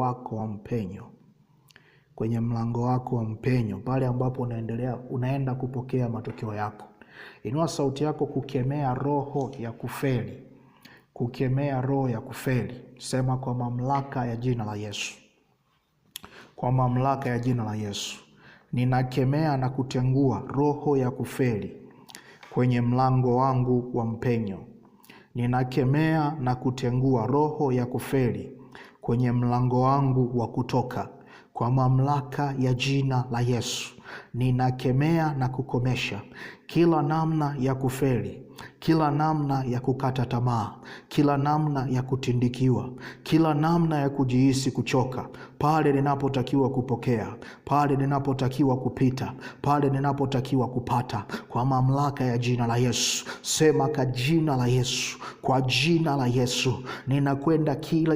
wako wa mpenyo, kwenye mlango wako wa mpenyo, pale ambapo unaenda kupokea matokeo yako. Inua sauti yako kukemea roho ya kufeli. Kukemea roho ya kufeli. Sema kwa mamlaka ya jina la Yesu. Kwa mamlaka ya jina la Yesu. Ninakemea na kutengua roho ya kufeli kwenye mlango wangu wa mpenyo. Ninakemea na kutengua roho ya kufeli kwenye mlango wangu wa kutoka. Kwa mamlaka ya jina la Yesu. Ninakemea na kukomesha kila namna ya kufeli, kila namna ya kukata tamaa, kila namna ya kutindikiwa, kila namna ya kujihisi kuchoka pale ninapotakiwa kupokea, pale ninapotakiwa kupita, pale ninapotakiwa kupata. Kwa mamlaka ya jina la Yesu. Sema kwa jina la Yesu. Kwa jina la Yesu. Ninakwenda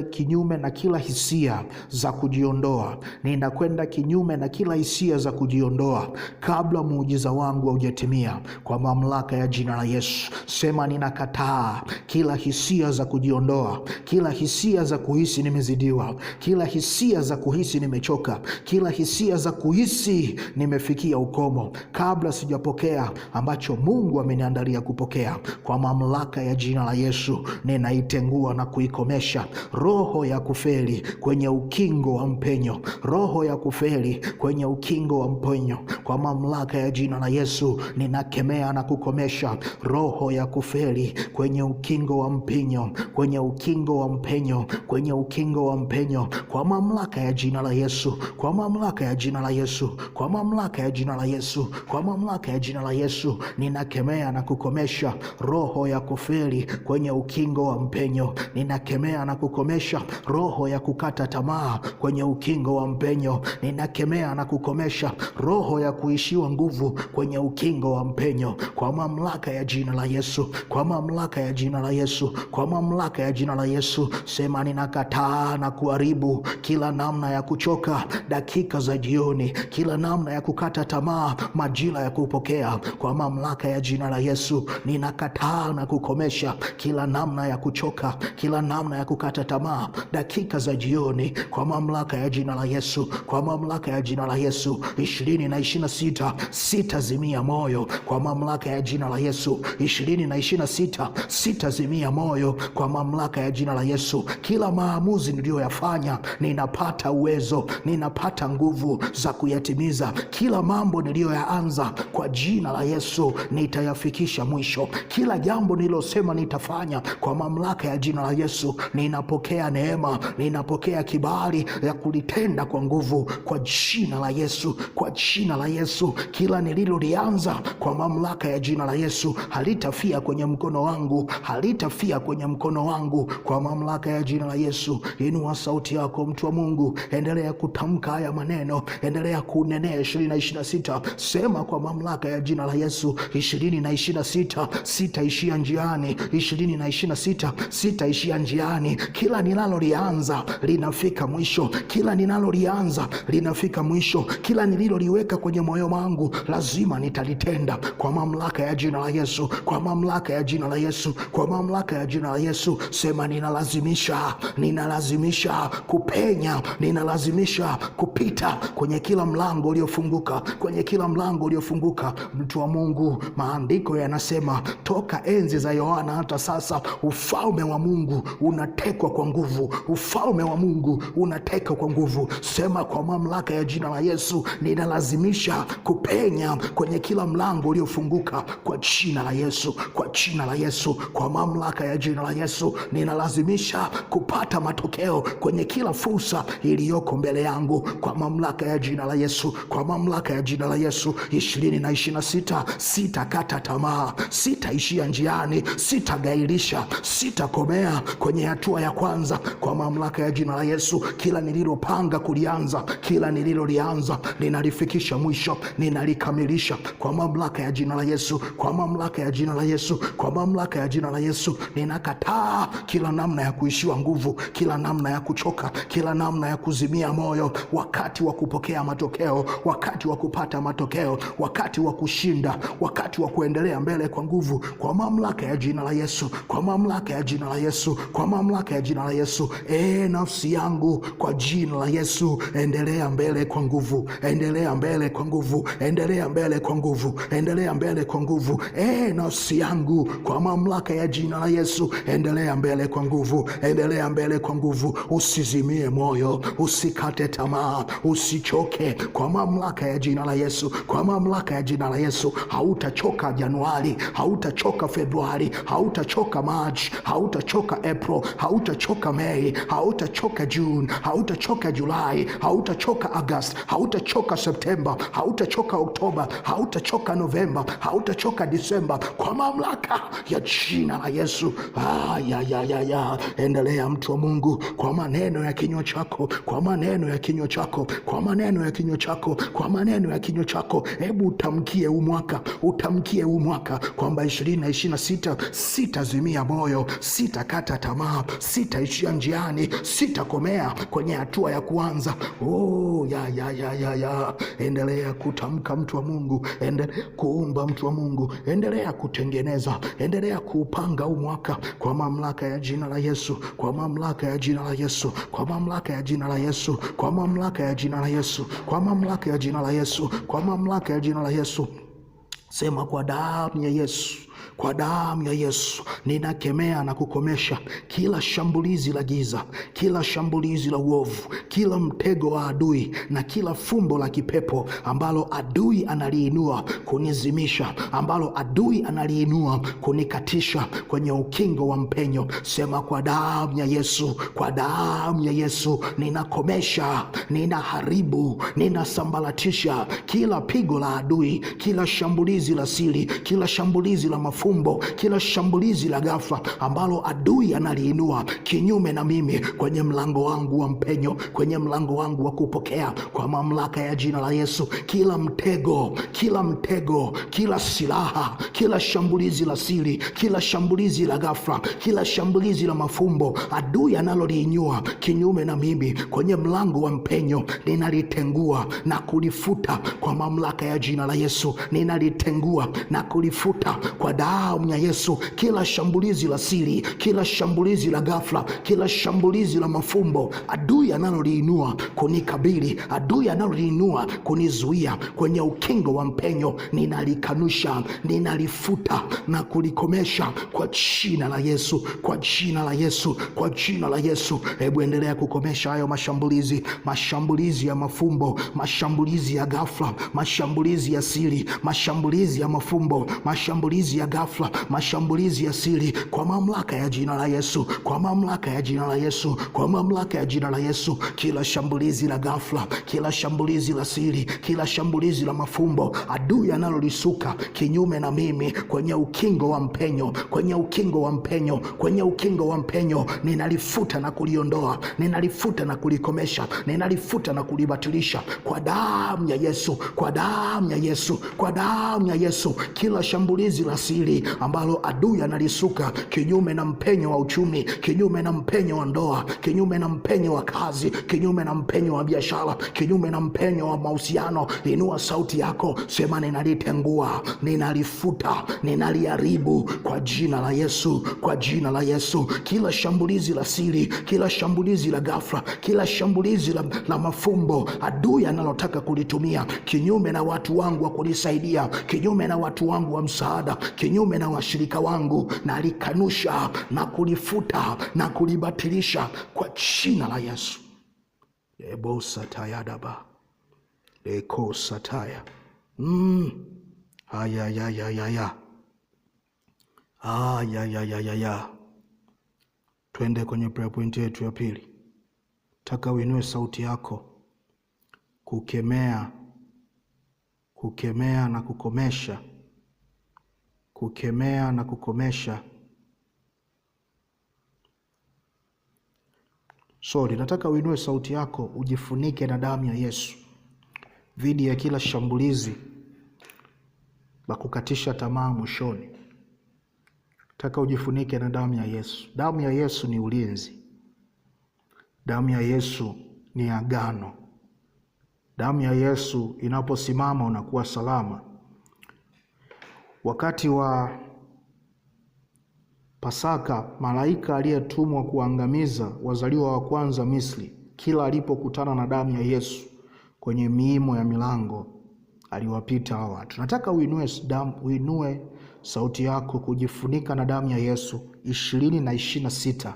kinyume na kila hisia za kujiondoa. Ninakwenda kinyume na kila hisia za kujiondoa kabla muujiza wangu haujatimia. Kwa mamlaka ya jina la Yesu. Sema ninakataa kila hisia za kujiondoa, kila hisia za kuhisi nimezidiwa, kila hisia za kuhisi nimechoka, kila hisia za kuhisi nimefikia ukomo kabla sijapokea ambacho Mungu ameniandalia kupokea. Kwa mamlaka ya jina la Yesu ninaitengua na kuikomesha roho ya kufeli kwenye ukingo wa mpenyo, roho ya kufeli kwenye ukingo wa mpenyo. Kwa mamlaka ya jina la Yesu ninakemea na kukomesha roho ya kufeli kwenye ukingo wa mpenyo, kwenye ukingo wa mpenyo, kwenye ukingo wa mpenyo. Kwa mamlaka ya jina la Yesu. Kwa mamlaka ya jina la Yesu. Kwa mamlaka ya jina la Yesu. Kwa mamlaka ya jina la Yesu ninakemea na kukomesha roho ya kufeli kwenye ukingo wa mpenyo. Ninakemea na kukomesha roho ya kukata tamaa kwenye ukingo wa mpenyo. Ninakemea na kukomesha roho ya kuishiwa nguvu kwenye ukingo wa mpenyo. Kwa mamlaka ya jina la Yesu. Kwa mamlaka ya jina la Yesu. Kwa mamlaka ya jina la Yesu. Sema ninakataa na kuharibu kila namna ya kuchoka dakika za jioni, kila namna ya kukata tamaa majira ya kupokea. Kwa mamlaka ya jina la Yesu ninakataa na kukomesha kila namna ya kuchoka, kila namna ya kukata tamaa dakika za jioni. Kwa mamlaka ya jina la Yesu. Kwa mamlaka ya jina la Yesu. 2026 sitazimia moyo. Kwa mamlaka ya jina la Yesu. 2026 sitazimia moyo. Kwa mamlaka ya jina la Yesu. Kila maamuzi niliyoyafanya ninapata uwezo, ninapata nguvu za kuyatimiza. Kila mambo niliyoyaanza kwa jina la Yesu nitayafikisha mwisho. Kila jambo nililosema nitafanya kwa mamlaka ya jina la Yesu ninapokea neema, ninapokea kibali ya kulitenda kwa nguvu kwa jina la Yesu. Kwa jina la Yesu. Kila nililolianza kwa mamlaka ya jina la Yesu halitafia kwenye mkono wangu, halitafia kwenye mkono wangu kwa mamlaka ya jina la Yesu. Inua sauti yako mtu wa Mungu, endelea kutamka haya maneno, endelea kunenea 2026. Sema kwa mamlaka ya jina la Yesu. 2026 sitaishia njiani. 2026 sitaishia njiani. Kila ninalolianza linafika mwisho. Kila ninalolianza linafika mwisho. Kila nililoliweka kwenye moyo wangu lazima nitalitenda kwa mamlaka ya jina la Yesu. Kwa mamlaka ya jina la Yesu. Kwa mamlaka ya jina la Yesu. Sema ninalazimisha, ninalazimisha kupenya, ninalazimisha kupita kwenye kila mlango uliofunguka, kwenye kila mlango uliofunguka. Mtu wa Mungu, maandiko yanasema toka enzi za Yohana hata sasa ufalme wa Mungu unatekwa kwa nguvu. Ufalme wa Mungu unatekwa kwa nguvu. Sema kwa mamlaka ya jina la Yesu ninalazimisha kupenya kwenye kila mlango uliofunguka kwa jina la Yesu. Kwa jina la Yesu. Kwa mamlaka ya jina la Yesu ninalazimisha kupata matokeo kwenye kila fursa iliyoko mbele yangu kwa mamlaka ya jina la Yesu. Kwa mamlaka ya jina la Yesu. 2026 sitakata tamaa, sitaishia njiani, sitagairisha, sitakomea kwenye hatua ya kwanza kwa mamlaka ya jina la Yesu. Kila nililopanga kulianza, kila nililolianza ninalifikisha mwisho, ninalikamilisha kwa mamlaka ya jina la Yesu. Kwa mamlaka ya jina la Yesu. Yesu, kwa mamlaka ya jina la Yesu, ninakataa kila namna ya kuishiwa nguvu, kila namna ya kuchoka, kila namna ya kuzimia moyo wakati wa kupokea matokeo, wakati wa kupata matokeo, wakati wa kushinda, wakati wa kuendelea mbele kwa nguvu, kwa mamlaka ya jina la Yesu, kwa mamlaka ya jina la Yesu, kwa mamlaka ya jina la Yesu. Nafsi yangu, kwa jina la Yesu, endelea mbele kwa nguvu, endelea mbele kwa nguvu, endelea mbele kwa nguvu, endelea mbele kwa nguvu. Nafsi yangu, kwa mamlaka ya jina la Yesu, endelea mbele kwa nguvu, endelea mbele kwa nguvu. Usizimie moyo, usikate tamaa, usichoke, kwa mamlaka ya jina la Yesu, kwa mamlaka ya jina la Yesu. Hautachoka Januari, hautachoka Februari, hautachoka March, hautachoka April, hautachoka Mei, hautachoka June, hautachoka Julai, hautachoka August, hautachoka September, hautachoka Oktoba, hautachoka Novemba, hautachoka Disemba, kwa mamlaka ya jina la Yesu. Endelea mtu wa Mungu, kwa maneno ya kinywa chako, kwa maneno ya kinywa chako, kwa maneno ya kinywa chako, kwa maneno ya kinywa chako. Hebu utamkie huu mwaka, utamkie huu mwaka kwamba 2026 sitazimia moyo, sitakata tamaa, sitaishia njiani, sitakomea kwenye hatua ya kuanza. Endelea kutamka mtu wa Mungu, endelea kuumba mtu wa Mungu, endelea kutengeneza, endelea kuupanga huu mwaka kwa mamlaka ya jina la Yesu, kwa mamlaka ya jina la Yesu, kwa mamlaka ya jina la Yesu, kwa mamlaka ya jina la Yesu, kwa mamlaka ya jina la Yesu, kwa mamlaka ya jina la Yesu. Sema, kwa damu ya Yesu, kwa damu ya Yesu ninakemea na kukomesha kila shambulizi la giza, kila shambulizi la uovu, kila mtego wa adui na kila fumbo la kipepo ambalo adui analiinua kunizimisha, ambalo adui analiinua kunikatisha kwenye ukingo wa mpenyo. Sema, kwa damu ya Yesu, kwa damu ya Yesu ninakomesha, ninaharibu, ninasambaratisha kila pigo la adui, kila shambulizi la siri, kila shambulizi la mafumbo, kila shambulizi la ghafla ambalo adui analiinua kinyume na mimi kwenye mlango wangu wa mpenyo, kwenye mlango wangu wa kupokea, kwa mamlaka ya jina la Yesu. Kila mtego, kila mtego, kila silaha, kila shambulizi la siri, kila shambulizi la ghafla, kila shambulizi la mafumbo adui analoliinua kinyume na mimi kwenye mlango wa mpenyo, ninalitengua na kulifuta kwa mamlaka ya jina la Yesu. Ninalitengua na kulifuta kwa damu ya Yesu. Kila shambulizi la siri, kila shambulizi la ghafla, kila shambulizi la mafumbo adui analoliinua kunikabili, adui analoliinua kunizuia kwenye ukingo wa mpenyo, ninalikanusha, ninalifuta na kulikomesha kwa jina la Yesu, kwa jina la Yesu, kwa jina la Yesu. Hebu endelea kukomesha hayo mashambulizi, mashambulizi ya mafumbo, mashambulizi ya ghafla, mashambulizi ya siri, mashambulizi ya mafumbo, mashambulizi ya ghafla, mashambulizi ya siri, kwa mamlaka ya jina la Yesu, kwa mamlaka ya jina la Yesu, kwa mamlaka ya jina la Yesu. Kila shambulizi la ghafla, kila shambulizi la siri, kila shambulizi la mafumbo adui analolisuka kinyume na mimi kwenye ukingo wa mpenyo, kwenye ukingo wa mpenyo, kwenye ukingo wa mpenyo, ninalifuta na kuliondoa, ninalifuta na kulikomesha, ninalifuta na kulibatilisha kwa damu ya Yesu, kwa damu ya Yesu, kwa damu ya Yesu. Kila shambulizi la siri ambalo adui analisuka kinyume na mpenyo wa uchumi, kinyume na mpenyo wa ndoa, kinyume na mpenyo wa kazi, kinyume na mpenyo wa biashara, kinyume na mpenyo wa mahusiano, inua sauti yako, sema, ninalitengua, ninalifuta, ninaliharibu kwa jina la Yesu, kwa jina la Yesu. Kila shambulizi la siri, kila shambulizi la ghafla, kila shambulizi la mafumbo adui analotaka kulitumia kinyume na watu wangu wa kunisaidia, kinyume na watu wangu wa msaada, kinyume na washirika wangu, na likanusha na kulifuta na kulibatilisha kwa jina la Yesu. Ebo sataya daba, eko sataya. Twende kwenye prayer point yetu ya pili. Taka uinue sauti yako kukemea na kukomesha, kukemea na kukomesha. Nataka uinue sauti yako, ujifunike na damu ya Yesu dhidi ya kila shambulizi la kukatisha tamaa mwishoni, Nataka ujifunike na damu ya Yesu. Damu ya Yesu ni ulinzi. Damu ya Yesu ni agano. Damu ya Yesu inaposimama unakuwa salama. Wakati wa Pasaka, malaika aliyetumwa kuangamiza wazaliwa wa kwanza Misri, kila alipokutana na damu ya Yesu kwenye miimo ya milango, aliwapita hao watu. Nataka uinue sauti yako kujifunika na damu ya Yesu 2026,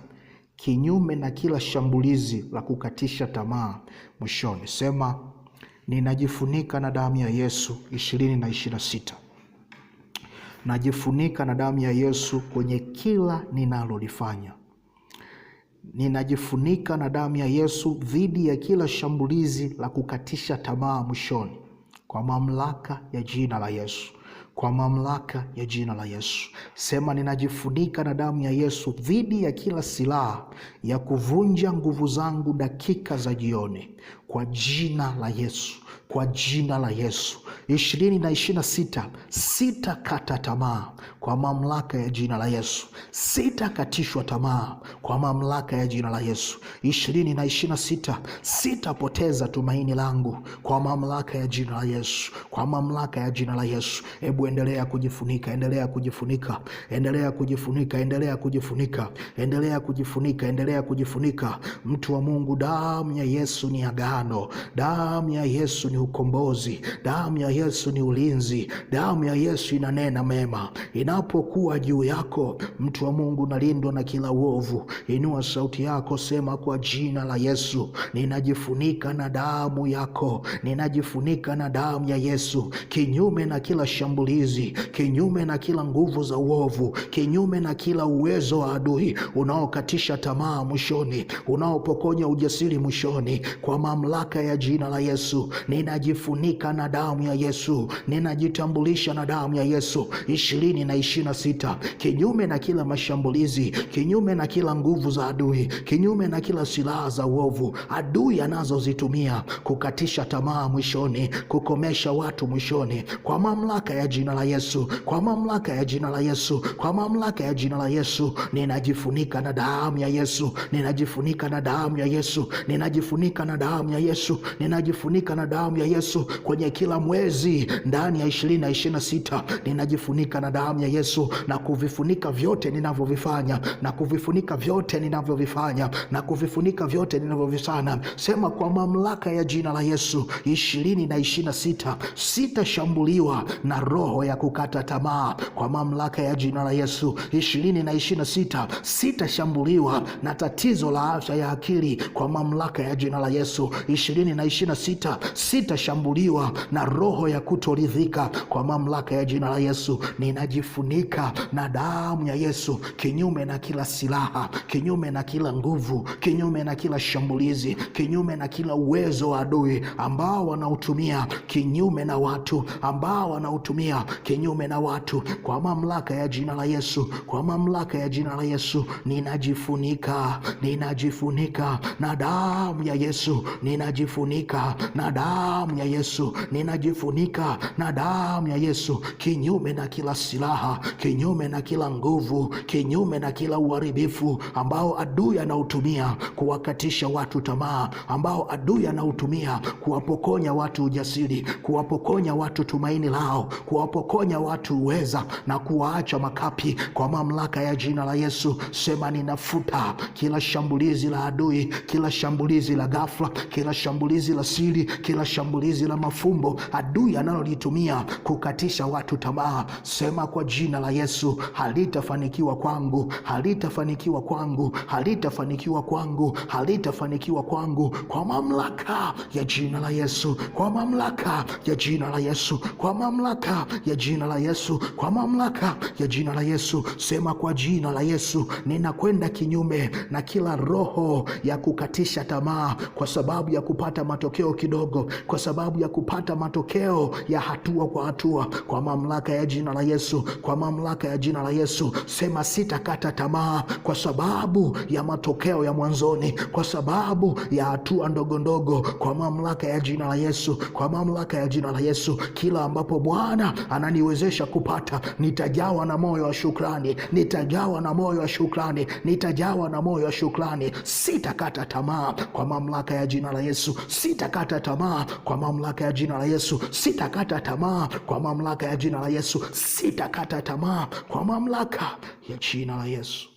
kinyume na kila shambulizi la kukatisha tamaa mwishoni. Sema, ninajifunika na damu ya Yesu 2026. Najifunika na damu ya Yesu kwenye kila ninalolifanya. Ninajifunika na damu ya Yesu dhidi ya kila shambulizi la kukatisha tamaa mwishoni, kwa mamlaka ya jina la Yesu. Kwa mamlaka ya jina la Yesu. Sema, ninajifunika na damu ya Yesu dhidi ya kila silaha ya kuvunja nguvu zangu dakika za jioni, kwa jina la Yesu. Kwa jina la Yesu. 2026, sitakata tamaa kwa mamlaka ya jina la Yesu. Sitakatishwa tamaa kwa mamlaka ya jina la Yesu. 2026, sitapoteza tumaini langu kwa mamlaka ya jina la Yesu. Kwa mamlaka ya jina la Yesu. Hebu endelea kujifunika, endelea kujifunika, endelea kujifunika, endelea kujifunika, endelea kujifunika, endelea kujifunika. Mtu wa Mungu, damu ya Yesu ni agano. Damu ya Yesu ni ukombozi. Damu ya Yesu ni ulinzi. Damu ya Yesu inanena mema. Inapokuwa juu yako, mtu wa Mungu, nalindwa na kila uovu. Inua sauti yako, sema, kwa jina la Yesu, ninajifunika na damu yako. Ninajifunika na damu ya Yesu, kinyume na kila shambulizi, kinyume na kila nguvu za uovu, kinyume na kila uwezo wa adui unaokatisha tamaa mwishoni, unaopokonya ujasiri mwishoni. Kwa mamlaka ya jina la Yesu, ninajifunika na damu ya Yesu. Ninajitambulisha na damu ya Yesu 2026, kinyume na kila mashambulizi, kinyume na kila nguvu za adui, kinyume na kila silaha za uovu adui anazozitumia kukatisha tamaa mwishoni, kukomesha watu mwishoni. Kwa mamlaka ya jina la Yesu, kwa mamlaka ya jina la Yesu, kwa mamlaka ya jina la Yesu, ninajifunika na damu ya Yesu. Ninajifunika na damu ya Yesu. Ninajifunika na damu ya Yesu. Ninajifunika na damu ya Yesu kwenye kila mwezi ndani ya 2026. Ninajifunika na damu ya Yesu na kuvifunika vyote ninavyovifanya, na kuvifunika vyote ninavyovifanya, na kuvifunika vyote ninavyovifanya. Sema, kwa mamlaka ya jina la Yesu 2026, sitashambuliwa na roho ya kukata tamaa. Kwa mamlaka ya jina la Yesu 2026, sitashambuliwa na tatizo la afya ya akili. Kwa mamlaka ya jina la Yesu 2026, sitashambuliwa na roho ya kutoridhika. Kwa mamlaka ya jina la Yesu, ninajifunika na damu ya Yesu, kinyume na kila silaha, kinyume na kila nguvu, kinyume na kila shambulizi, kinyume na kila uwezo wa adui ambao wanautumia kinyume na watu, ambao wanautumia kinyume na watu. Kwa mamlaka ya jina la Yesu, kwa mamlaka ya jina la Yesu, ninajifunika, ninajifunika na damu ya Yesu. Ninajifunika na damu ya Yesu. Ninajifunika na damu ya Yesu, kinyume na kila silaha, kinyume na kila nguvu, kinyume na kila uharibifu ambao adui anautumia kuwakatisha watu tamaa, ambao adui anautumia kuwapokonya watu ujasiri, kuwapokonya watu tumaini lao, kuwapokonya watu uweza na kuwaacha makapi. Kwa mamlaka ya jina la Yesu, sema, ninafuta kila shambulizi la adui, kila shambulizi la ghafla, kila shambulizi la siri, kila shambulizi la mafumbo adui analolitumia kukatisha watu tamaa. Sema, kwa jina la Yesu, halitafanikiwa kwangu, halitafanikiwa kwangu, halitafanikiwa kwangu, halitafanikiwa kwangu. Kwa mamlaka ya jina la Yesu, kwa mamlaka ya jina la Yesu, kwa mamlaka ya jina la Yesu, kwa mamlaka ya jina la Yesu. Sema, kwa jina la Yesu, ninakwenda kinyume na kila roho ya kukatisha tamaa kwa sababu ya kupata matokeo kidogo, kwa sababu ya kupata matokeo ya hatua kwa hatua. Kwa mamlaka ya jina la Yesu, kwa mamlaka ya jina la Yesu, sema, sitakata tamaa kwa sababu ya matokeo ya mwanzoni, kwa sababu ya hatua ndogo ndogo. Kwa mamlaka ya jina la Yesu, kwa mamlaka ya jina la Yesu, kila ambapo Bwana ananiwezesha kupata, nitajawa na moyo wa shukrani, nitajawa na moyo wa shukrani, nitajawa na moyo wa shukrani. Sitakata tamaa kwa mamlaka ya jina la Yesu. Sitakata tamaa kwa mamlaka ya jina la Yesu. Sitakata tamaa kwa mamlaka ya jina la Yesu. Sitakata tamaa kwa mamlaka ya jina la Yesu.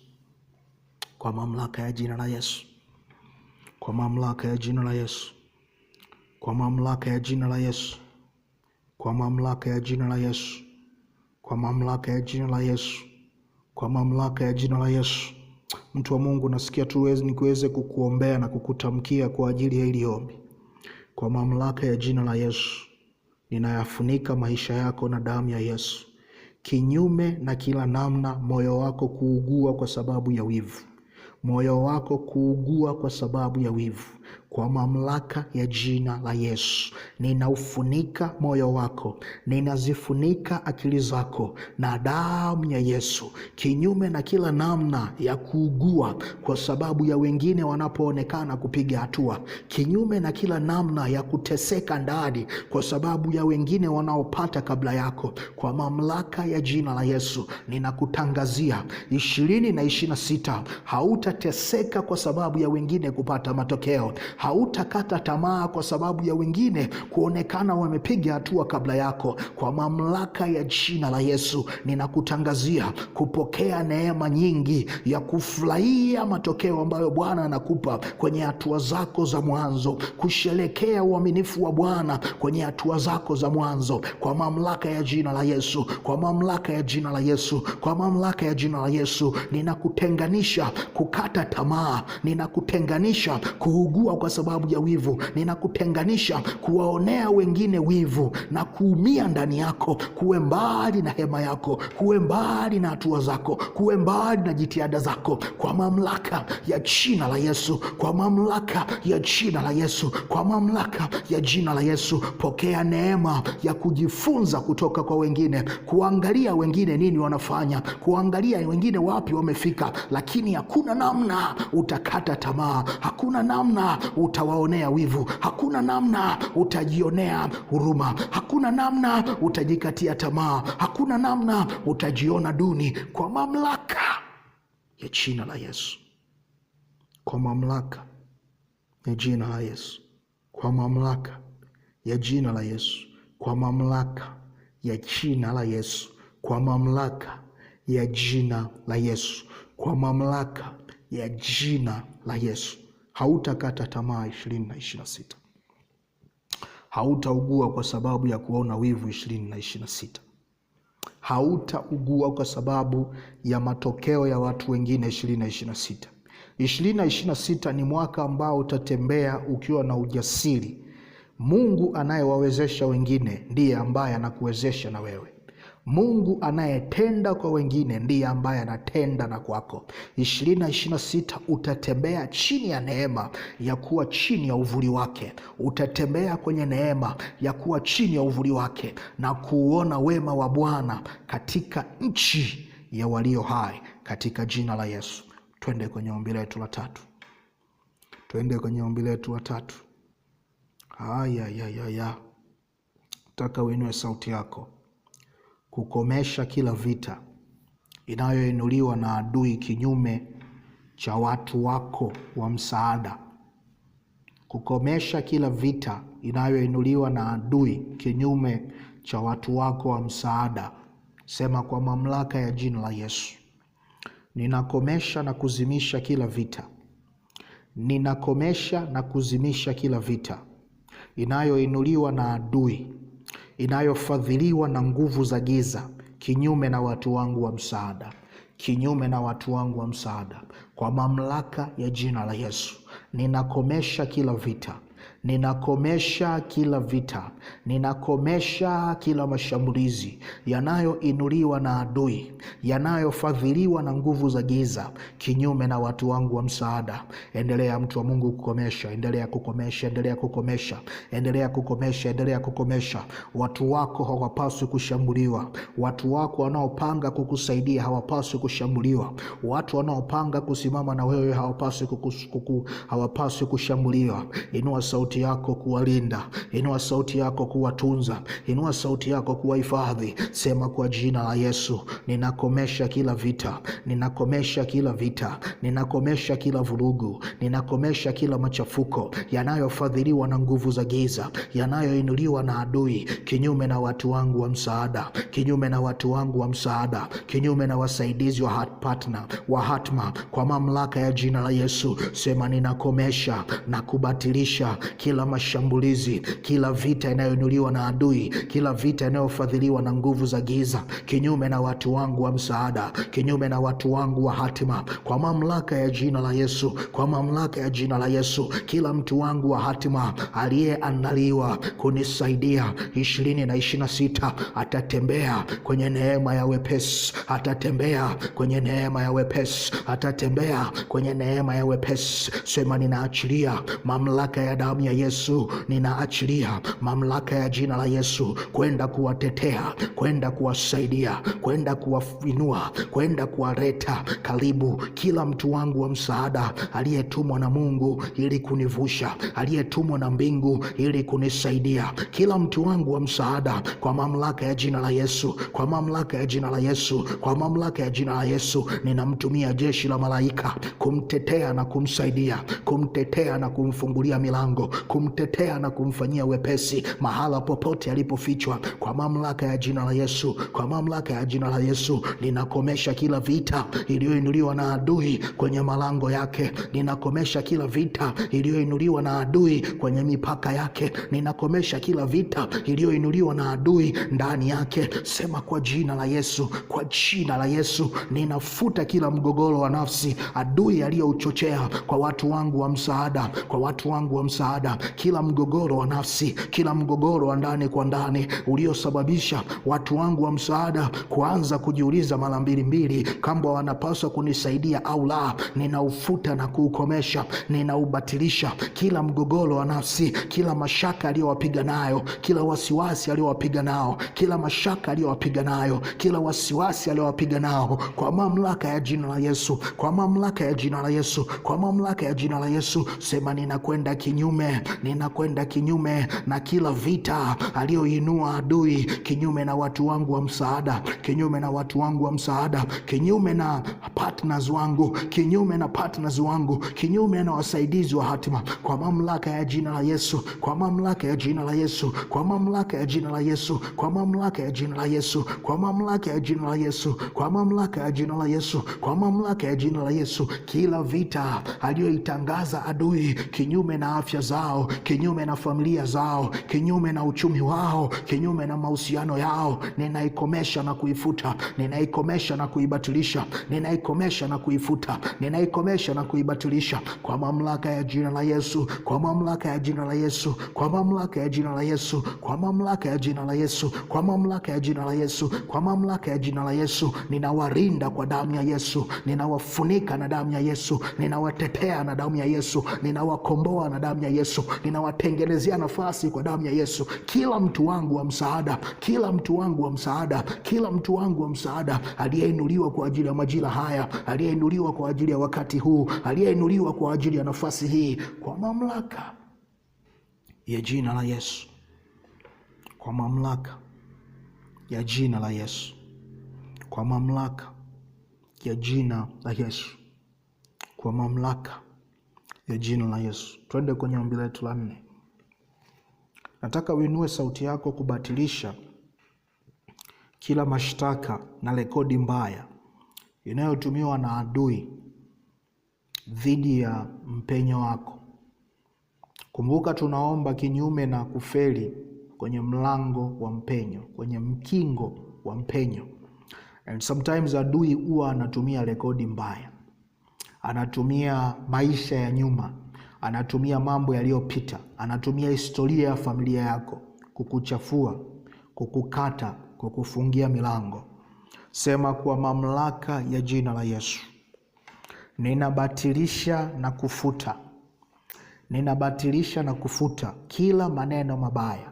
Kwa mamlaka ya jina la Yesu. Kwa mamlaka ya jina la Yesu. Kwa mamlaka ya jina la Yesu. Kwa mamlaka ya jina la Yesu. Kwa mamlaka ya jina la Yesu. Kwa mamlaka ya jina la Yesu. Mtu wa Mungu, nasikia niweze kukuombea na kukutamkia kwa ajili ya hili ombi. Kwa mamlaka ya jina la Yesu, ninayafunika maisha yako na damu ya Yesu. Kinyume na kila namna moyo wako kuugua kwa sababu ya wivu. Moyo wako kuugua kwa sababu ya wivu. Kwa mamlaka ya jina la Yesu, ninaufunika moyo wako, ninazifunika akili zako na damu ya Yesu. Kinyume na kila namna ya kuugua kwa sababu ya wengine wanapoonekana kupiga hatua. Kinyume na kila namna ya kuteseka ndani kwa sababu ya wengine wanaopata kabla yako. Kwa mamlaka ya jina la Yesu, ninakutangazia 2026 hautateseka kwa sababu ya wengine kupata matokeo. Hautakata tamaa kwa sababu ya wengine kuonekana wamepiga hatua kabla yako. Kwa mamlaka ya jina la Yesu, ninakutangazia kupokea neema nyingi ya kufurahia matokeo ambayo Bwana anakupa kwenye hatua zako za mwanzo, kusherekea uaminifu wa Bwana kwenye hatua zako za mwanzo. Kwa mamlaka ya jina la Yesu, kwa mamlaka ya jina la Yesu, kwa mamlaka ya jina la Yesu, ninakutenganisha kukata tamaa, ninakutenganisha kuugua kwa sababu ya wivu, ninakutenganisha kuwaonea wengine wivu na kuumia ndani yako. Kuwe mbali na hema yako, kuwe mbali na hatua zako, kuwe mbali na jitihada zako. Kwa mamlaka ya jina la Yesu, kwa mamlaka ya jina la Yesu, kwa mamlaka ya jina la Yesu, pokea neema ya kujifunza kutoka kwa wengine, kuangalia wengine nini wanafanya, kuangalia wengine wapi wamefika, lakini hakuna namna utakata tamaa, hakuna namna utawaonea wivu, hakuna namna utajionea huruma, hakuna namna utajikatia tamaa, hakuna namna utajiona duni. Kwa mamlaka ya jina la Yesu, kwa mamlaka ya jina la Yesu, kwa mamlaka ya jina la Yesu, kwa mamlaka ya jina la Yesu, kwa mamlaka ya jina la Yesu, kwa mamlaka ya jina la Yesu, hautakata tamaa 2026. Hautaugua kwa sababu ya kuona wivu 2026. Hautaugua kwa sababu ya matokeo ya watu wengine 2026. 2026 ni mwaka ambao utatembea ukiwa na ujasiri. Mungu anayewawezesha wengine ndiye ambaye anakuwezesha na wewe. Mungu anayetenda kwa wengine ndiye ambaye anatenda na kwako. 2026 utatembea chini ya neema ya kuwa chini ya uvuli wake. Utatembea kwenye neema ya kuwa chini ya uvuli wake na kuona wema wa Bwana katika nchi ya walio hai, katika jina la Yesu. Twende kwenye ombi letu la tatu. Twende kwenye ombi letu la tatu. Nataka uinue sauti yako. Kukomesha kila vita inayoinuliwa na adui kinyume cha watu wako wa msaada. Kukomesha kila vita inayoinuliwa na adui kinyume cha watu wako wa msaada. Sema kwa mamlaka ya jina la Yesu, ninakomesha na kuzimisha kila vita. Ninakomesha na kuzimisha kila vita inayoinuliwa na adui, inayofadhiliwa na nguvu za giza kinyume na watu wangu wa msaada, kinyume na watu wangu wa msaada. Kwa mamlaka ya jina la Yesu, ninakomesha kila vita, ninakomesha kila vita, ninakomesha kila mashambulizi yanayoinuliwa na adui, yanayofadhiliwa na nguvu za giza kinyume na watu wangu wa msaada. Endelea mtu wa Mungu kukomesha, endelea kukomesha, endelea kukomesha, endelea kukomesha, endelea kukomesha. Watu wako hawapaswi kushambuliwa. Watu wako wanaopanga kukusaidia hawapaswi kushambuliwa. Watu wanaopanga kusimama na wewe hawapaswi kushambuliwa. Inua sauti sauti yako kuwalinda, inua sauti yako kuwatunza, inua sauti yako kuwahifadhi. Sema kwa jina la Yesu, ninakomesha kila vita, ninakomesha kila vita, ninakomesha kila vurugu, ninakomesha kila machafuko yanayofadhiliwa na nguvu za giza, yanayoinuliwa na adui kinyume na watu wangu wa msaada, kinyume na watu wangu wa msaada, kinyume na wasaidizi wa partner wa hatma, kwa mamlaka ya jina la Yesu. Sema ninakomesha na kubatilisha kila mashambulizi, kila vita inayoinuliwa na adui, kila vita inayofadhiliwa na nguvu za giza kinyume na watu wangu wa msaada, kinyume na watu wangu wa hatima, kwa mamlaka ya jina la Yesu, kwa mamlaka ya jina la Yesu. Kila mtu wangu wa hatima aliyeandaliwa kunisaidia 2026 atatembea kwenye neema ya wepesi, atatembea kwenye neema ya wepesi, atatembea kwenye neema ya wepesi. Sema ninaachilia mamlaka ya damu ya Yesu, ninaachilia mamlaka ya jina la Yesu kwenda kuwatetea, kwenda kuwasaidia, kwenda kuwainua, kwenda kuwaleta karibu kila mtu wangu wa msaada aliyetumwa na Mungu ili kunivusha, aliyetumwa na mbingu ili kunisaidia. Kila mtu wangu wa msaada kwa mamlaka ya jina la Yesu, kwa mamlaka ya jina la Yesu, kwa mamlaka ya jina la Yesu, ninamtumia jeshi la malaika kumtetea na kumsaidia, kumtetea na kumfungulia milango, kumtetea na kumfanyia wepesi mahala popote alipofichwa. Kwa mamlaka ya jina la Yesu, kwa mamlaka ya jina la Yesu, ninakomesha kila vita iliyoinuliwa na adui kwenye malango yake, ninakomesha kila vita iliyoinuliwa na adui kwenye mipaka yake, ninakomesha kila vita iliyoinuliwa na adui ndani yake. Sema kwa jina la Yesu, kwa jina la Yesu, ninafuta kila mgogoro wa nafsi adui aliyouchochea kwa watu wangu wa msaada, kwa watu wangu wa msaada. Kila mgogoro wa nafsi, kila mgogoro wa ndani kwa ndani uliosababisha watu wangu wa msaada kuanza kujiuliza mara mbili kama wanapaswa kunisaidia au la, ninaufuta na kuukomesha, ninaubatilisha kila mgogoro wa nafsi, kila mashaka aliyowapiga nayo, kila wasiwasi aliyowapiga nao, kila mashaka aliyowapiga nayo, kila wasiwasi aliyowapiga nao, kwa mamlaka ya jina la Yesu, kwa mamlaka ya jina la Yesu, kwa mamlaka ya jina la Yesu. Sema ninakwenda kinyume, ninakwenda kinyume na kila vita aliyoinua adui kinyume na watu wangu wa msaada, kinyume na watu wangu wa msaada, kinyume na partners wangu, kinyume na partners wangu, kinyume na wasaidizi wa hatima, kwa mamlaka ya jina la Yesu, kwa mamlaka ya jina la Yesu, kwa mamlaka ya jina la Yesu, kwa mamlaka ya jina la Yesu, kwa mamlaka ya jina la Yesu, kwa mamlaka ya jina la Yesu, kwa mamlaka ya jina la Yesu. Kila vita aliyoitangaza adui kinyume na afya zao, kinyume na familia zao, kinyume na uchumi wao, kinyume na mahusiano yao, ninaikomesha na kuifuta, ninaikomesha na kuibatilisha, ninaikomesha na kuifuta, ninaikomesha na kuibatilisha kwa mamlaka ya jina la Yesu, kwa mamlaka ya jina la Yesu, kwa mamlaka ya jina la Yesu, kwa mamlaka ya jina la Yesu, kwa mamlaka ya jina la Yesu, kwa mamlaka ya jina la Yesu. Ninawarinda kwa damu ya Yesu, ninawafunika na damu ya Yesu, ninawatetea na damu ya Yesu, ninawakomboa na damu ya Yesu, ninawatengenezea nafasi kwa damu ya Yesu. Kila mtu wangu wa msaada, kila mtu wangu wa msaada, kila mtu wangu wa msaada aliyeinuliwa kwa ajili ya majira haya, aliyeinuliwa kwa ajili ya wakati huu, aliyeinuliwa kwa ajili ya nafasi hii, kwa mamlaka ya jina la Yesu, kwa mamlaka ya jina la Yesu, kwa mamlaka ya jina la Yesu, kwa mamlaka ya jina la Yesu. Twende kwenye ombi letu la 4. Nataka uinue sauti yako kubatilisha kila mashtaka na rekodi mbaya inayotumiwa na adui dhidi ya mpenyo wako. Kumbuka tunaomba kinyume na kufeli kwenye mlango wa mpenyo, kwenye mkingo wa mpenyo. And sometimes adui huwa anatumia rekodi mbaya, anatumia maisha ya nyuma, anatumia mambo yaliyopita, anatumia historia ya familia yako kukuchafua, kukukata, kukufungia milango. Sema kwa mamlaka ya jina la Yesu, ninabatilisha na kufuta, ninabatilisha na kufuta kila maneno mabaya,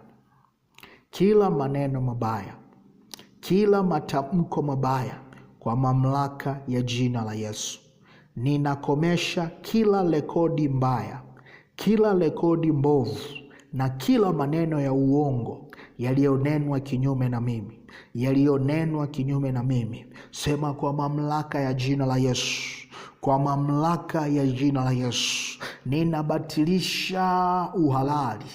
kila maneno mabaya, kila matamko mabaya kwa mamlaka ya jina la Yesu. Ninakomesha kila rekodi mbaya, kila rekodi mbovu na kila maneno ya uongo yaliyonenwa kinyume na mimi, yaliyonenwa kinyume na mimi. Sema, kwa mamlaka ya jina la Yesu, kwa mamlaka ya jina la Yesu, ninabatilisha uhalali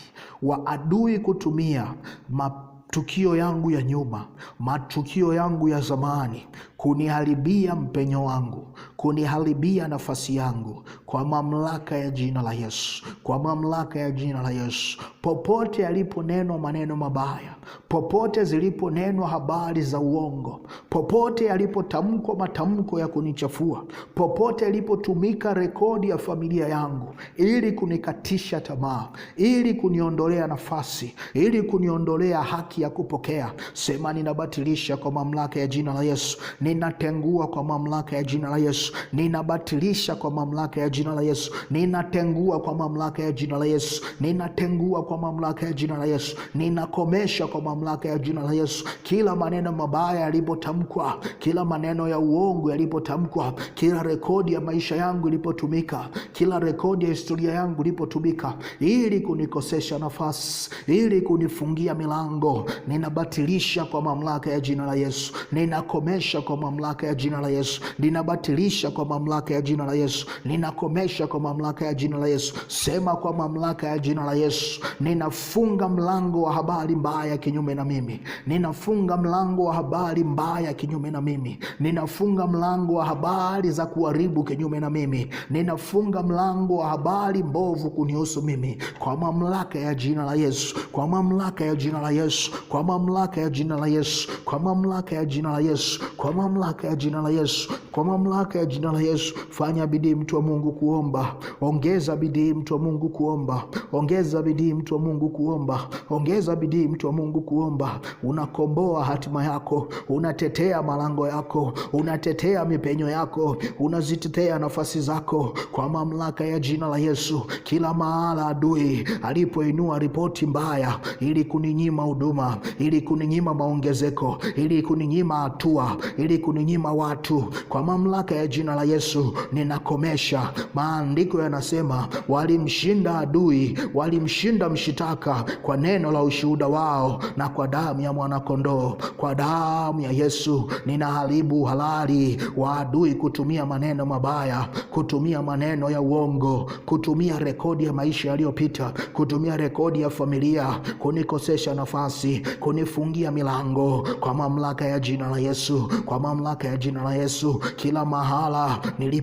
wa adui kutumia matukio yangu ya nyuma, matukio yangu ya zamani, kuniharibia mpenyo wangu, kuniharibia nafasi yangu, kwa mamlaka ya jina la Yesu, kwa mamlaka ya jina la Yesu. Popote yaliponenwa maneno mabaya, popote ziliponenwa habari za uongo, popote yalipotamkwa matamko ya kunichafua, popote yalipotumika rekodi ya familia yangu ili kunikatisha tamaa, ili kuniondolea nafasi, ili kuniondolea haki ya kupokea, sema, ninabatilisha kwa mamlaka ya jina la Yesu. Ninatengua kwa mamlaka ya jina la Yesu. Ninabatilisha kwa mamlaka ya jina la Yesu. Ninatengua kwa mamlaka ya jina la Yesu. Ninatengua kwa mamlaka ya jina la Yesu. Ninakomesha kwa mamlaka ya jina la Yesu kila maneno mabaya yalipotamkwa, kila maneno ya uongo yalipotamkwa, kila rekodi ya maisha yangu ilipotumika, kila rekodi ya historia yangu ilipotumika ili kunikosesha nafasi, ili kunifungia milango. Ninabatilisha kwa mamlaka ya jina la Yesu. Ninakomesha kwa mamlaka ya jina la Yesu. Ninabatilisha kwa mamlaka ya jina la Yesu. Ninakomesha kwa mamlaka ya jina la Yesu. Sema, kwa mamlaka ya jina la Yesu, ninafunga mlango wa habari mbaya kinyume na mimi. Ninafunga mlango wa habari mbaya kinyume na mimi. Ninafunga mlango wa habari za kuharibu kinyume na mimi. Ninafunga mlango wa habari mbovu kunihusu mimi, kwa mamlaka ya jina la Yesu, kwa mamlaka ya jina la Yesu, kwa mamlaka ya jina la Yesu, kwa mamlaka ya jina la Yesu, kwa mamlaka ya jina la Yesu, kwa mamlaka ya jina la Yesu. Fanya bidii mtu wa Mungu kuomba. Ongeza bidii mtu wa Mungu kuomba. Ongeza bidii mtu wa Mungu kuomba. Ongeza bidii mtu wa Mungu kuomba. Unakomboa hatima yako, unatetea malango yako, unatetea mipenyo yako, unazitetea nafasi zako kwa mamlaka ya jina la Yesu. Kila mahala adui alipoinua ripoti mbaya ili kuninyima huduma, ili kuninyima maongezeko, ili kuninyima hatua, ili kuninyima watu, kwa mamlaka ya jina la Yesu ninakomesha. Maandiko yanasema walimshinda adui, walimshinda mshitaka kwa neno la ushuhuda wao na kwa damu ya mwanakondoo. Kwa damu ya Yesu ninaharibu halali wa adui kutumia maneno mabaya, kutumia maneno ya uongo, kutumia rekodi ya maisha yaliyopita, kutumia rekodi ya familia kunikosesha nafasi, kunifungia milango, kwa mamlaka ya jina la Yesu, kwa mamlaka ya jina la Yesu. Kila mahala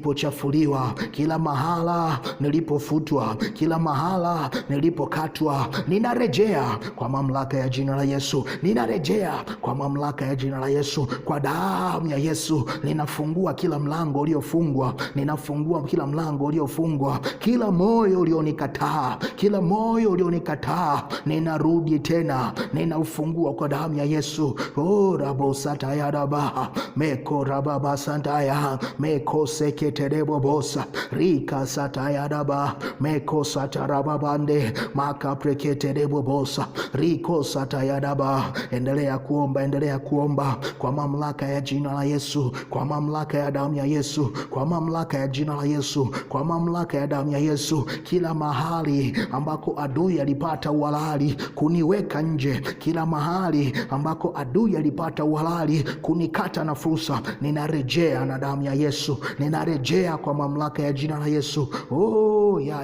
nilipochafuliwa, kila mahala nilipofutwa, kila mahala nilipokatwa, ninarejea kwa mamlaka ya jina la Yesu. Ninarejea kwa mamlaka ya jina la Yesu. Kwa damu ya Yesu ninafungua kila mlango uliofungwa, ninafungua kila mlango uliofungwa. Kila moyo ulionikataa, kila moyo ulionikataa, ninarudi tena, ninaufungua kwa damu ya Yesu. Oh, rabo sataya raba meko rababa santaya meko seketerebo bosa rika sataya raba meko sataraba bande maka preketerebo bosa riko sataya raba. Endelea kuomba, endelea kuomba kwa mamlaka ya jina la Yesu, kwa mamlaka ya damu ya Yesu, kwa mamlaka ya jina la Yesu, kwa mamlaka ya damu ya Yesu. Kila mahali ambako adui alipata uhalali kuniweka nje, kila mahali ambako adui alipata uhalali kunikata na fursa, ninarejea na damu ya Yesu, ninarejea kwa mamlaka ya jina la Yesu. Oh ya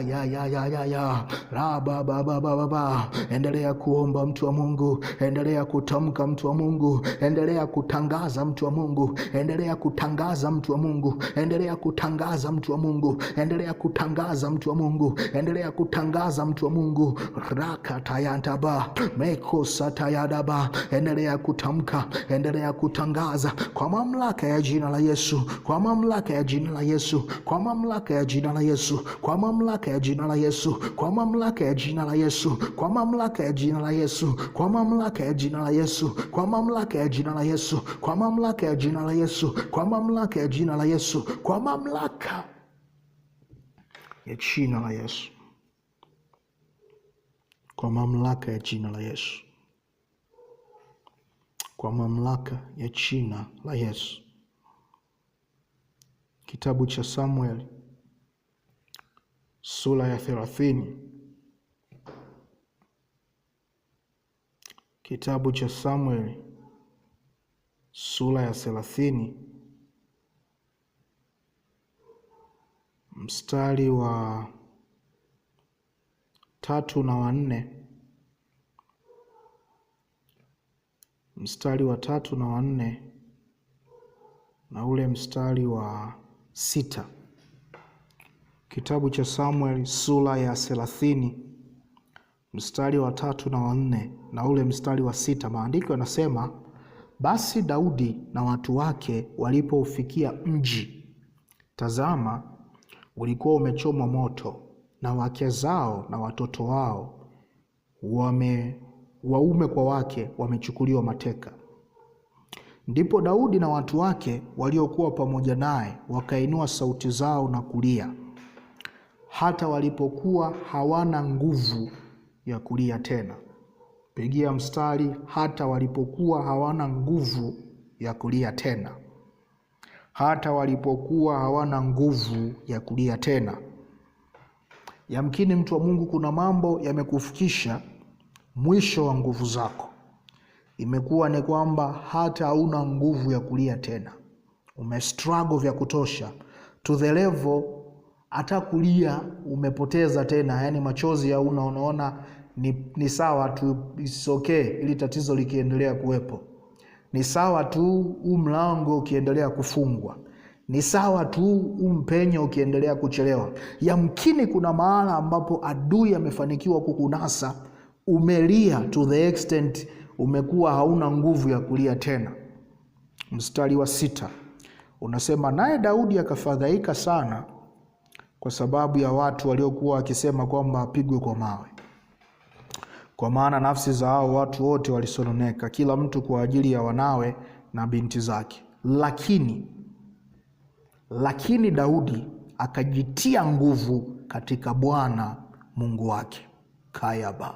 raba baba baba. Endelea kuomba mtu wa Mungu, endelea kutamka mtu wa Mungu, endelea kutangaza mtu wa Mungu, endelea kutangaza mtu wa Mungu, endelea kutangaza mtu wa Mungu, endelea kutangaza mtu wa Mungu, endelea kutangaza mtu wa Mungu. Rakatayantaba meko satayadaba. Endelea kutamka, endelea kutangaza kwa mamlaka ya jina la Yesu, kwa mamlaka ya jina la Yesu, kwa mamlaka ya jina la Yesu, kwa mamlaka ya jina la Yesu, kwa mamlaka ya jina la Yesu, kwa mamlaka ya jina la Yesu, kwa mamlaka ya jina la Yesu, kwa mamlaka ya jina la Yesu, kwa mamlaka ya jina la Yesu, kwa mamlaka ya jina la Yesu, kwa mamlaka ya jina la Yesu, kwa mamlaka ya jina la Yesu, kwa mamlaka ya jina la Yesu. Kitabu cha sura ya 30. Kitabu cha Samueli sura ya 30 mstari wa 3 na 4. Mstari wa 3 na 4 na ule mstari wa 6. Kitabu cha Samueli sura ya 30 mstari wa 3 na 4 na ule mstari wa 6. Maandiko yanasema, basi Daudi na watu wake walipoufikia mji, tazama, ulikuwa umechomwa moto, na wake zao na watoto wao waume kwa wake wamechukuliwa mateka. Ndipo Daudi na watu wake waliokuwa pamoja naye wakainua sauti zao na kulia, hata walipokuwa hawana nguvu ya kulia tena. Pigia mstari, hata walipokuwa hawana nguvu ya kulia tena. Hata walipokuwa hawana nguvu ya kulia tena. Yamkini mtu wa Mungu, kuna mambo yamekufikisha mwisho wa nguvu zako. Imekuwa ni kwamba hata hauna nguvu ya kulia tena. Umestruggle vya kutosha to the level hata kulia umepoteza tena, yani machozi ya unaona ni sawa tu, it's okay ili tatizo likiendelea kuwepo. Ni sawa tu mlango ukiendelea kufungwa. Ni sawa tu mpenyo ukiendelea kuchelewa. Yamkini kuna mahala ambapo adui amefanikiwa kukunasa, umelia to the extent umekuwa hauna nguvu ya kulia tena. Mstari wa 6 unasema, naye Daudi akafadhaika sana kwa sababu ya watu waliokuwa wakisema kwamba apigwe kwa mawe. Kwa maana nafsi za hao watu wote walisononeka, kila mtu kwa ajili ya wanawe na binti zake. Lakini Daudi akajitia nguvu katika Bwana Mungu wake. Kayaba.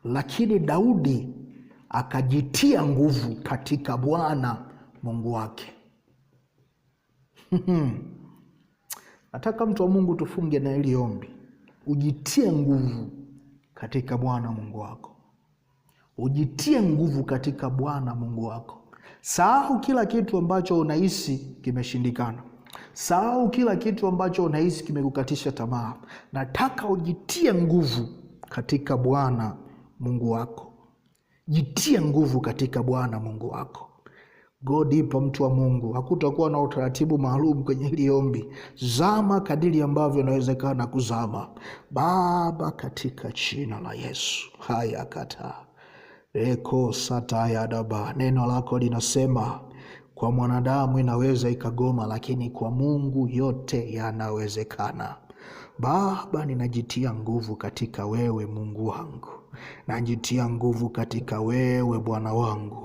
Lakini Daudi akajitia nguvu katika Bwana Mungu wake. Nataka mtu wa Mungu tufunge na hili ombi. Ujitie nguvu katika Bwana Mungu wako. Ujitie nguvu katika Bwana Mungu wako. Sahau kila kitu ambacho unahisi kimeshindikana. Sahau kila kitu ambacho unahisi kimekukatisha tamaa. Nataka ujitie nguvu katika Bwana Mungu wako. Jitie nguvu katika Bwana Mungu wako. Go deeper, mtu wa Mungu. Hakutakuwa na utaratibu maalum kwenye hili ombi. Zama kadiri ambavyo inawezekana kuzama. Baba, katika jina la Yesu. Haya kata. Eko sataya daba. Neno lako linasema, kwa mwanadamu inaweza ikagoma, lakini kwa Mungu yote yanawezekana. Baba, ninajitia nguvu katika wewe Mungu wangu. Najitia nguvu katika wewe Bwana wangu.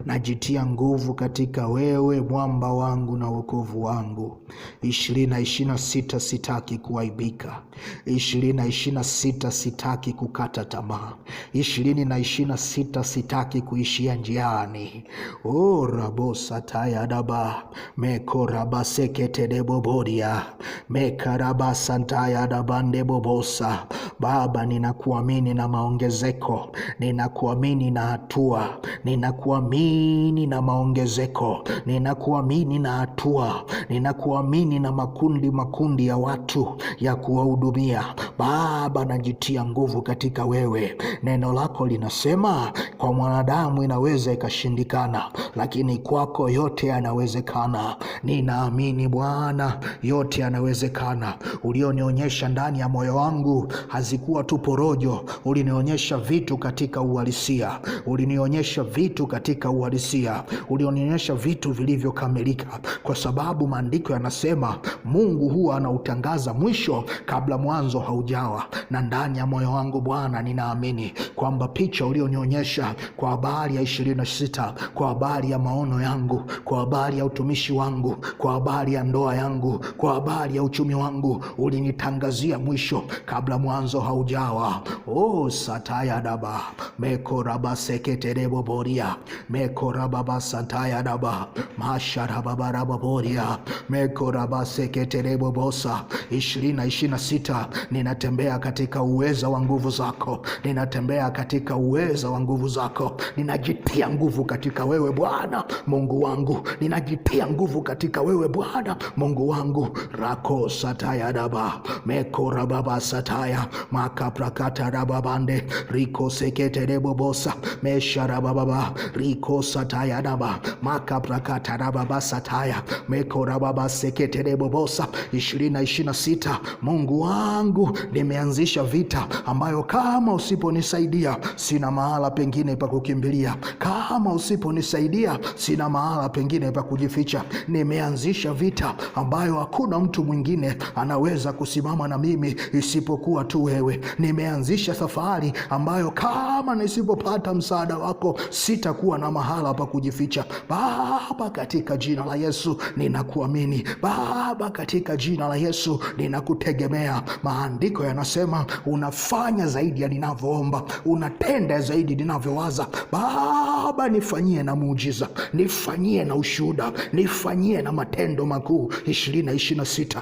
Najitia nguvu katika wewe mwamba wangu na wokovu wangu. 2026 sitaki kuaibika. 2026 sitaki kukata tamaa. 2026 sitaki kuishia njiani. O rabosa tayadaba mekoraba sekete debobodia mekarabasa tayadaba ndebobosa. Baba, ninakuamini na maongezeko. Ninakuamini na hatua. Ninakuamini na maongezeko. Ninakuamini na hatua. Ninakuamini na makundi ya watu ya kuwahudumia. Baba, najitia nguvu katika wewe. Neno lako linasema, kwa mwanadamu inaweza ikashindikana, lakini kwako yote yanawezekana. Ninaamini Bwana, yote yanawezekana. Ulionionyesha ndani ya moyo wangu hazikuwa tu porojo. Ulinionyesha vitu katika uhalisia. Ulinionyesha vitu katika uhalisia. Ulinionyesha vitu vilivyokamilika, kwa sababu maandiko yanasema Mungu huwa anautangaza mwisho kabla mwanzo haujawa. Na ndani ya moyo wangu Bwana, ninaamini kwamba picha ulionionyesha kwa habari ya 26, kwa habari ya maono yangu, kwa habari ya utumishi wangu, kwa habari ya ndoa yangu, kwa habari ya uchumi wangu, ulinitangazia mwisho kabla mwanzo haujawa. O sataya daba meko raba sekete debo boria mekorababa sataya daba masharababarababoria mekoraba seketerebobosa. 2026 ninatembea katika uweza wa nguvu zako, ninatembea katika uweza wa nguvu zako. Ninajitia nguvu katika wewe Bwana Mungu wangu, ninajitia nguvu katika wewe Bwana Mungu wangu. Rako sataya daba mekorababa sataya makaprakata rababande riko seketerebobosa mesharababa riko sataya daba makaprakata rababa sataya mekorababa seketerebobosa. 2026 Mungu wangu, nimeanzisha vita ambayo kama usiponisaidia sina mahala pengine pa kukimbilia, kama usiponisaidia sina mahala pengine pa kujificha. Nimeanzisha vita ambayo hakuna mtu mwingine anaweza kusimama na mimi isipokuwa tu wewe. Nimeanzisha safari ambayo kama nisipopata msaada wako sitakuwa na mahala pa kujificha. Baba, katika jina la Yesu ninakuamini. Baba, katika jina la Yesu ninakutegemea. Maandiko yanasema unafanya zaidi ya ninavyoomba, unatenda zaidi ninavyowaza. Baba, nifanyie na muujiza, nifanyie na ushuhuda, nifanyie na matendo makuu 2026.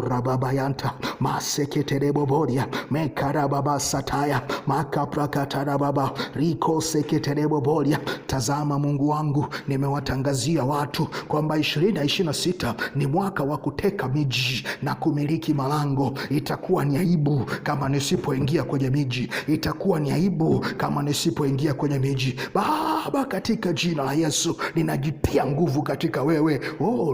Rababa yanta maseketereboboria mekarababa sataya makaprakatarababa riko seketereboboria. Tazama Mungu wangu, nimewatangazia watu kwamba 2026 ni mwaka wa kuteka miji na kumiliki malango. Itakuwa ni aibu kama nisipoingia kwenye miji, itakuwa ni aibu kama nisipoingia kwenye miji. Baba, katika jina la Yesu ninajitia nguvu katika wewe.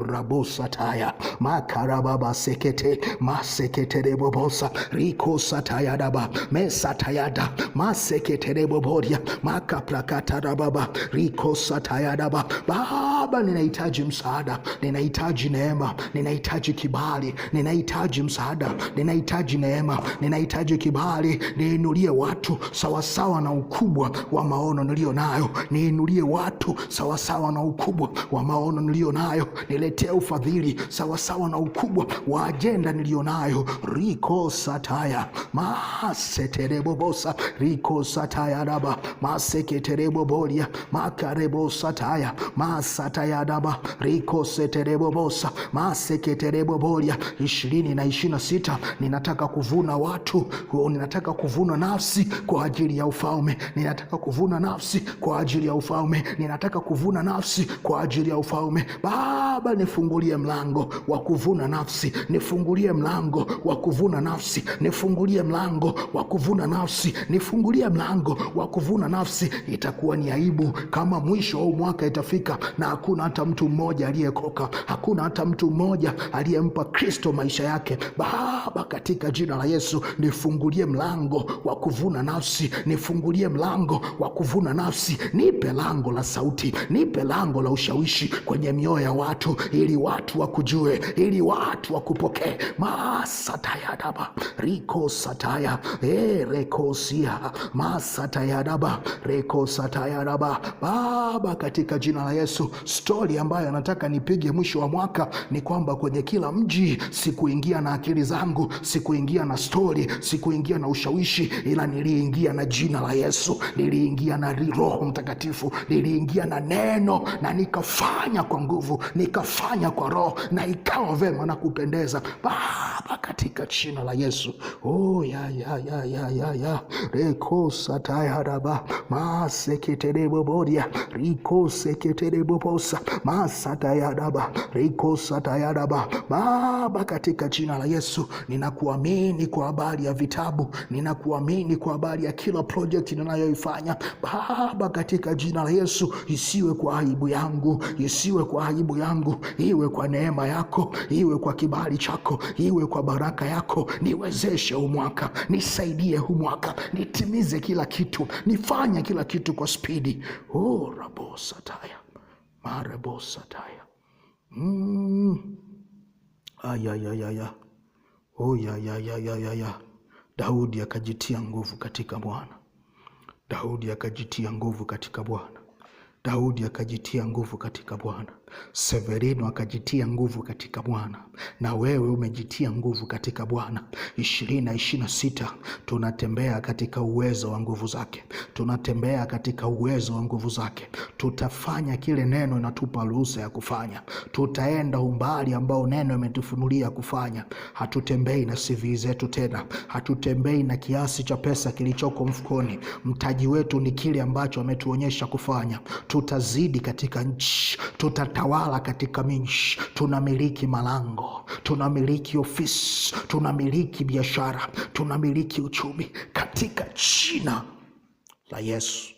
Rabosataya makarababa sekete maseketerebobosa riko sataya daba mesatayada maseketereboboria makaprakatarababa riko sataya daba. Baba, ninahitaji msaada, ninahitaji neema, ninahitaji kibali, ninahitaji msaada, ninahitaji neema, ninahitaji kibali. Niinulie watu sawasawa na ukubwa wa maono nilio nayo, niinulie watu sawasawa na ukubwa wa maono nilio nayo, niletee ufadhili sawasawa na ukubwa wa ajenda nilio nayo. Riko sataya maseterebobosa riko sataya daba maseketereboboria makarebo sataya masataya daba riko seterebobosa maseketereboboria. 2026 ninataka kuvuna watu, ninataka kuvuna nafsi kwa ajili ya ufalme, ninataka kuvuna nafsi kwa ajili ya ufalme, ninataka kuvuna nafsi kwa ajili ya ufalme. Baba, nifungulie mlango wa kuvuna nafsi, nifungulie mlango wa kuvuna nafsi, nifungulie mlango wa kuvuna nafsi, nifungulie mlango wa kuvuna nafsi. Itakuwa ni aibu kama mwisho wa mwaka itafika na hakuna hata mtu mmoja aliyekoka, hakuna hata mtu mmoja aliyempa Kristo maisha yake. Baba, katika jina la Yesu nifungulie mlango wa kuvuna nafsi, nifungulie mlango wa kuvuna nafsi. Nipe lango la sauti, nipe lango la ushawishi kwenye mioyo ya watu, ili watu wakujue, ili watu wakupokee. Masatayadaba riko sataya rekosia masatayadaba reko satayadaba. Baba, katika jina la Yesu, stori ambayo nataka nipige mwisho wa mwaka ni kwamba kwenye kila mji sikuingia na akili zangu, sikuingia na stori, sikuingia na ushawishi, ila niliingia na jina la Yesu, niliingia na Roho Mtakatifu, niliingia na neno na nikafanya kwa nguvu, nikafanya kwa Roho na ikawa vema na kupendeza. Baba, katika jina la Yesu. Reko satayaraba maseketereboboria riko seketerebobosa masatayaraba riko satayaraba. Baba, katika jina la Yesu ninakuamini kwa habari ya vitabu, ninakuamini kwa habari ya kila project ninayoifanya. Baba, katika jina la Yesu, isiwe kwa aibu yangu, isiwe kwa aibu yangu, iwe kwa neema yako, iwe kwa kibali chako, iwe kwa baraka yako. Niwezeshe umwaka, nisaidie umwaka, nitimize kila kitu, nifanye kila kitu kwa spidi. Rabosataya marebosataya Daudi akajitia nguvu katika Bwana. Daudi akajitia nguvu katika Bwana. Daudi akajitia nguvu katika Bwana. Severino akajitia nguvu katika Bwana, na wewe umejitia nguvu katika Bwana. 2026 tunatembea katika uwezo wa nguvu zake, tunatembea katika uwezo wa nguvu zake. Tutafanya kile neno inatupa ruhusa ya kufanya, tutaenda umbali ambao neno imetufunulia kufanya. Hatutembei na CV zetu tena, hatutembei na kiasi cha pesa kilichoko mfukoni. Mtaji wetu ni kile ambacho ametuonyesha kufanya. Tutazidi katika nchi, tutatawala katika miji, tunamiliki malango, tunamiliki ofisi, tunamiliki biashara, tunamiliki uchumi katika jina la Yesu,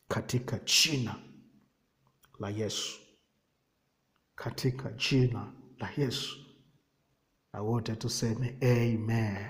katika jina la Yesu, katika jina la Yesu. Na wote tuseme amen.